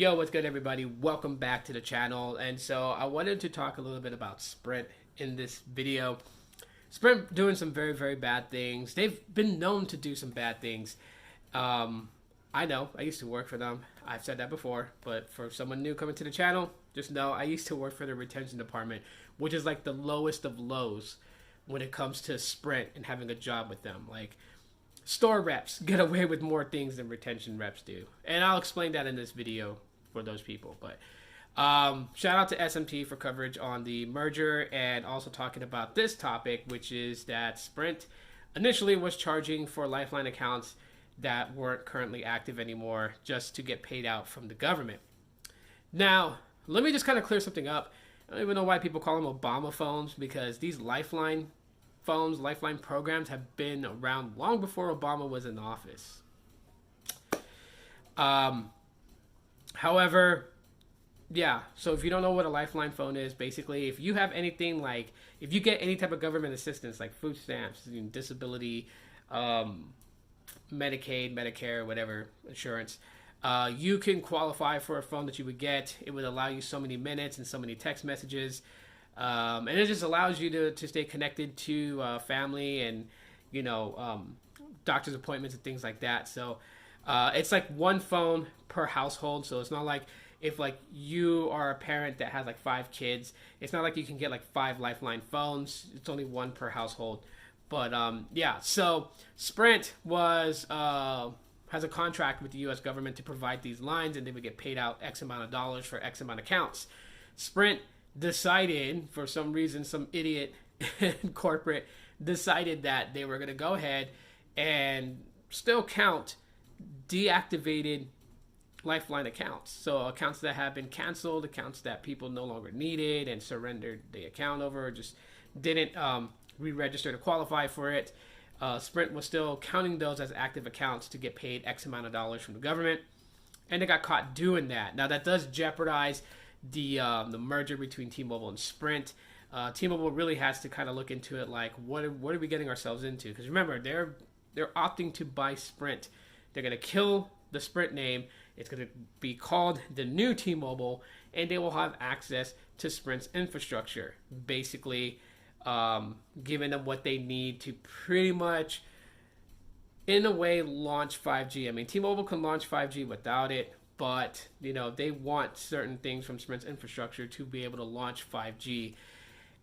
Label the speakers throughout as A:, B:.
A: Yo, what's good, everybody? Welcome back to the channel. And so I wanted to talk a little bit about Sprint in this video. Sprint doing some very, very bad things. They've been known to do some bad things. I know, I used to work for them. I've said that before, but for someone new coming to the channel, just know I used to work for the retention department, which is like the lowest of lows when it comes to Sprint and having a job with them. Like, store reps get away with more things than retention reps do, and I'll explain that in this video for those people. But shout out to At&t for coverage on the merger and also talking about this topic, which is that Sprint initially was charging for Lifeline accounts that weren't currently active anymore just to get paid out from the government. Now, let me just kind of clear something up. I don't even know why people call them Obama phones, because these Lifeline phones, Lifeline programs have been around long before Obama was in office. However, yeah, so if you don't know what a Lifeline phone is, basically, if you have anything like, if you get any type of government assistance like food stamps, disability, Medicaid, Medicare, whatever, insurance, you can qualify for a phone that you would get. It would allow you so many minutes and so many text messages. And it just allows you to stay connected to family and, doctor's appointments and things like that. So it's like one phone per household. So it's not like if like you are a parent that has like 5 kids, it's not like you can get like 5 Lifeline phones. It's only one per household. But yeah, so Sprint was has a contract with the U.S. government to provide these lines, and they would get paid out X amount of dollars for X amount of accounts. Sprint decided, for some reason, some idiot in corporate decided that they were going to go ahead and still count deactivated Lifeline accounts. So accounts that have been canceled, accounts that people no longer needed and surrendered the account over, or just didn't re-register to qualify for it. Sprint was still counting those as active accounts to get paid X amount of dollars from the government, and they got caught doing that. Now that does jeopardize the merger between T-Mobile and Sprint. T-Mobile really has to kind of look into it, like what are we getting ourselves into? Because remember, they're opting to buy Sprint. They're going to kill the Sprint name. It's going to be called the new T-Mobile, and they will have access to Sprint's infrastructure, basically giving them what they need to pretty much, in a way, launch 5G. I mean, T-Mobile can launch 5G without it, but they want certain things from Sprint's infrastructure to be able to launch 5G,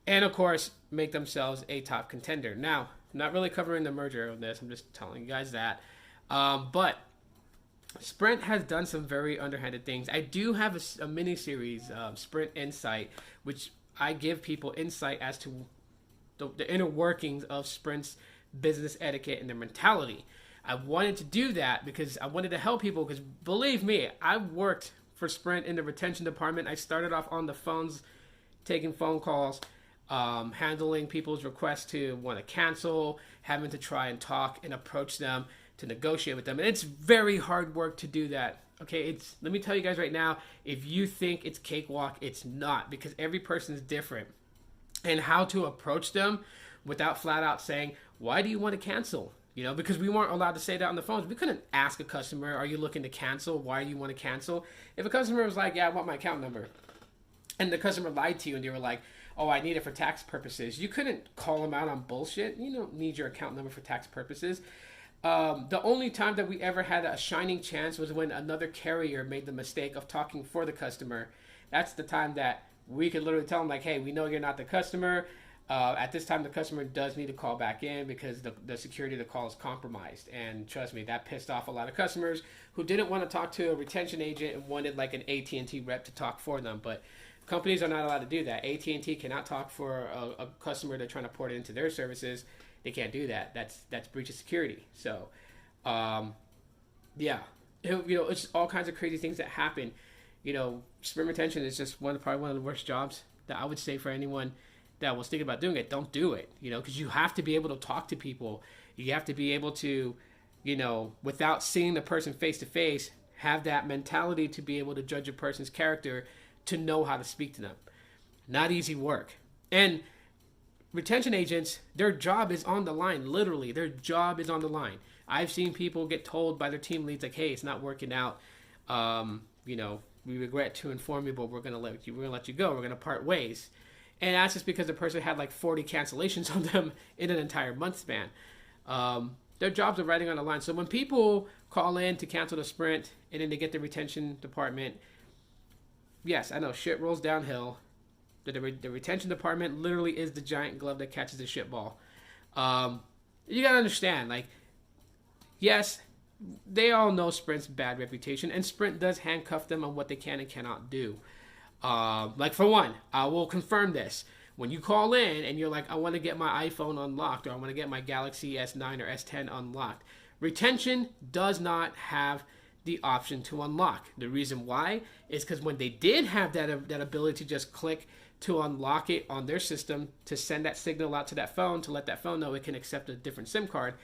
A: and of course make themselves a top contender. Now, I'm not really covering the merger of this, I'm just telling you guys that, but Sprint has done some very underhanded things. I do have a mini series, Sprint Insight, which I give people insight as to the inner workings of Sprint's business etiquette and their mentality. I wanted to do that because I wanted to help people, because believe me, I worked for Sprint in the retention department. I started off on the phones, taking phone calls, handling people's requests to want to cancel, having to try and talk and approach them to negotiate with them. And it's very hard work to do that. Okay, let me tell you guys right now, if you think it's cakewalk, it's not, because every person is different. And how to approach them without flat out saying, why do you want to cancel? Because we weren't allowed to say that on the phones. We couldn't ask a customer, are you looking to cancel? Why do you want to cancel? If a customer was like, yeah, I want my account number, and the customer lied to you and they were like, oh, I need it for tax purposes, you couldn't call them out on bullshit. You don't need your account number for tax purposes. The only time that we ever had a shining chance was when another carrier made the mistake of talking for the customer. That's the time that we could literally tell them, like, hey, we know you're not the customer. At this time, the customer does need to call back in because the security of the call is compromised. And trust me, that pissed off a lot of customers who didn't want to talk to a retention agent and wanted like an AT&T rep to talk for them. But companies are not allowed to do that. AT&T cannot talk for a customer they're trying to port it into their services. They can't do that. That's breach of security. So, yeah, it's all kinds of crazy things that happen. Sprint retention is just probably one of the worst jobs that I would say for anyone that was thinking about doing it. Don't do it, because you have to be able to talk to people. You have to be able to, without seeing the person face to face, have that mentality to be able to judge a person's character, to know how to speak to them. Not easy work. And retention agents, their job is on the line. Literally, their job is on the line. I've seen people get told by their team leads, like, hey, it's not working out. we regret to inform you, but we're gonna let you go. We're gonna part ways. And that's just because the person had like 40 cancellations on them in an entire month span. Their jobs are writing on the line. So when people call in to cancel the Sprint and then they get the retention department, yes, I know shit rolls downhill. The retention department literally is the giant glove that catches the shit ball. You gotta understand, like, yes, they all know Sprint's bad reputation, and Sprint does handcuff them on what they can and cannot do. Like, for one, I will confirm this. When you call in and you're like, I want to get my iPhone unlocked, or I want to get my Galaxy S9 or S10 unlocked, retention does not have the option to unlock. The reason why is because when they did have that ability to just click to unlock it on their system, to send that signal out to that phone, to let that phone know it can accept a different SIM card,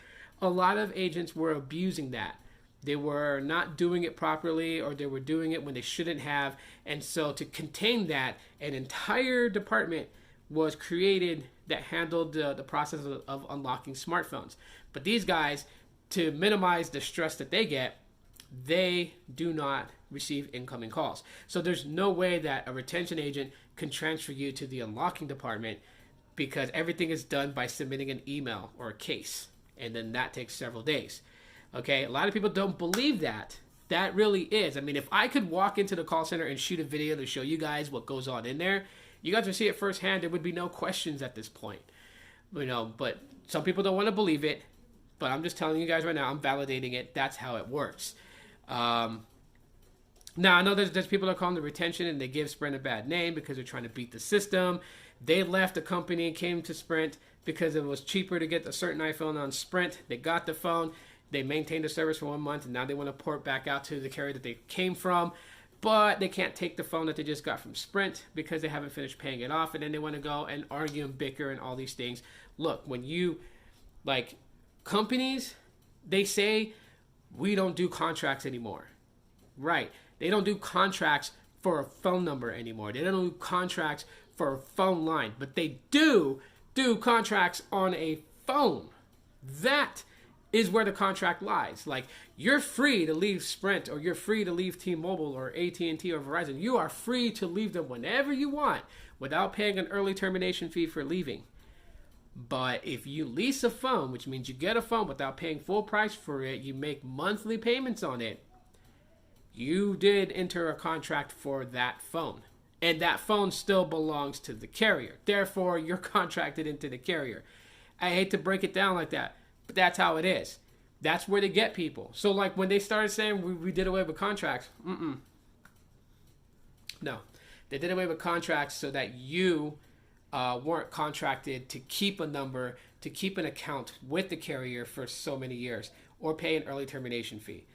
A: a lot of agents were abusing that. They were not doing it properly, or they were doing it when they shouldn't have. And so to contain that, an entire department was created that handled the process of unlocking smartphones. But these guys, to minimize the stress that they get, they do not receive incoming calls. So there's no way that a retention agent can transfer you to the unlocking department, because everything is done by submitting an email or a case, and then that takes several days. Okay, a lot of people don't believe that. That really is. I mean, if I could walk into the call center and shoot a video to show you guys what goes on in there, you guys would see it firsthand. There would be no questions at this point. But some people don't want to believe it. But I'm just telling you guys right now, I'm validating it. That's how it works. Now, I know there's people that call them the retention and they give Sprint a bad name because they're trying to beat the system. They left the company and came to Sprint because it was cheaper to get a certain iPhone on Sprint. They got the phone. They maintained the service for 1 month, and now they want to port back out to the carrier that they came from. But they can't take the phone that they just got from Sprint because they haven't finished paying it off. And then they want to go and argue and bicker and all these things. Look, when you, like, companies, they say, we don't do contracts anymore. Right. They don't do contracts for a phone number anymore. They don't do contracts for a phone line. But they do contracts on a phone. That is where the contract lies. Like, you're free to leave Sprint, or you're free to leave T-Mobile or AT&T or Verizon. You are free to leave them whenever you want without paying an early termination fee for leaving. But if you lease a phone, which means you get a phone without paying full price for it, you make monthly payments on it, you did enter a contract for that phone. And that phone still belongs to the carrier. Therefore, you're contracted into the carrier. I hate to break it down like that, but that's how it is. That's where they get people. So, like, when they started saying we did away with contracts, no. They did away with contracts so that you weren't contracted to keep a number, to keep an account with the carrier for so many years, or pay an early termination fee.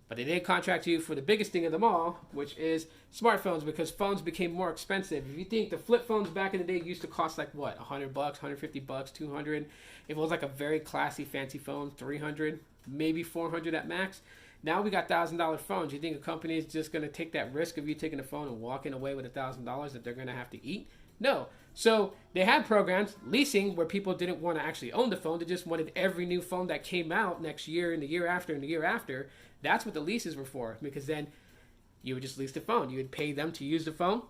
A: But they did contract you for the biggest thing of them all, which is smartphones, because phones became more expensive. If you think the flip phones back in the day used to cost like what, $100, $150, $200. If it was like a very classy, fancy phone, $300, maybe $400 at max. Now we got $1,000 phones. You think a company is just going to take that risk of you taking a phone and walking away with $1,000 that they're going to have to eat? No. So they had programs, leasing, where people didn't want to actually own the phone. They just wanted every new phone that came out next year and the year after and the year after. That's what the leases were for, because then you would just lease the phone. You would pay them to use the phone,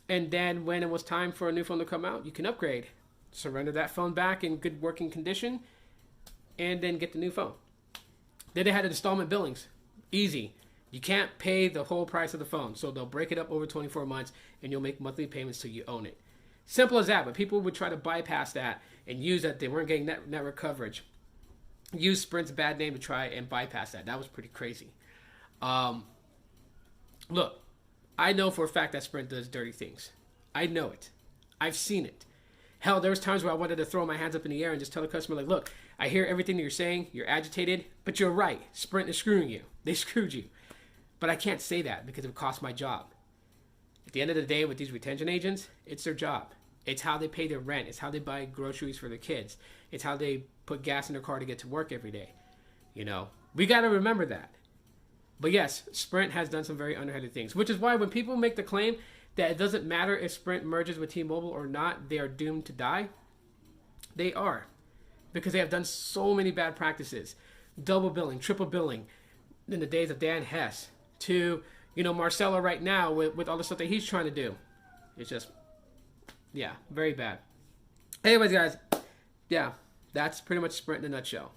A: and then when it was time for a new phone to come out, you can upgrade. Surrender that phone back in good working condition, and then get the new phone. Then they had installment billings. Easy. You can't pay the whole price of the phone, so they'll break it up over 24 months, and you'll make monthly payments till you own it. Simple as that, but people would try to bypass that and use that they weren't getting network coverage. Use Sprint's bad name to try and bypass that. That was pretty crazy. Look, I know for a fact that Sprint does dirty things. I know it. I've seen it. Hell, there was times where I wanted to throw my hands up in the air and just tell the customer, like, look, I hear everything that you're saying. You're agitated, but you're right. Sprint is screwing you. They screwed you. But I can't say that because it would cost my job. At the end of the day, with these retention agents, it's their job. It's how they pay their rent. It's how they buy groceries for their kids. It's how they put gas in their car to get to work every day. You know, we got to remember that. But yes, Sprint has done some very underhanded things, which is why when people make the claim that it doesn't matter if Sprint merges with T-Mobile or not, they are doomed to die. They are, because they have done so many bad practices. Double billing, triple billing in the days of Dan Hess, to, Marcelo right now with all the stuff that he's trying to do. It's just, yeah, very bad. Anyways, guys, yeah, that's pretty much Sprint in a nutshell.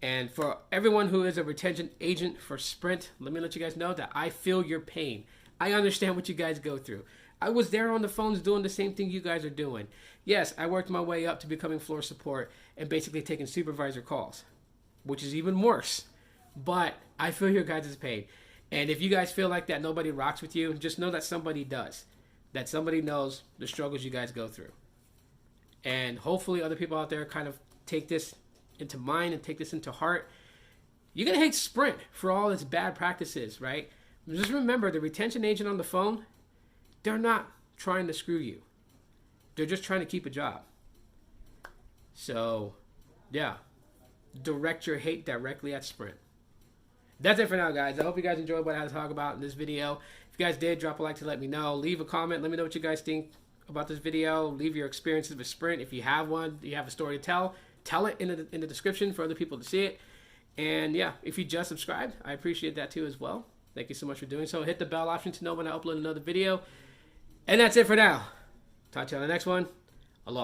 A: And for everyone who is a retention agent for Sprint, let me let you guys know that I feel your pain. I understand what you guys go through. I was there on the phones doing the same thing you guys are doing. Yes, I worked my way up to becoming floor support and basically taking supervisor calls, which is even worse. But I feel your guys' pain. And if you guys feel like that nobody rocks with you, just know that somebody does. That somebody knows the struggles you guys go through. And hopefully other people out there kind of take this into mind and take this into heart. You're going to hate Sprint for all its bad practices, right? Just remember, the retention agent on the phone, they're not trying to screw you. They're just trying to keep a job. So, yeah. Direct your hate directly at Sprint. That's it for now, guys. I hope you guys enjoyed what I had to talk about in this video. If you guys did, drop a like to let me know. Leave a comment. Let me know what you guys think about this video. Leave your experiences with Sprint. If you have one, you have a story to tell it in the description for other people to see it. And yeah, if you just subscribed, I appreciate that too as well. Thank you so much for doing so. Hit the bell option to know when I upload another video. And that's it for now. Talk to you on the next one.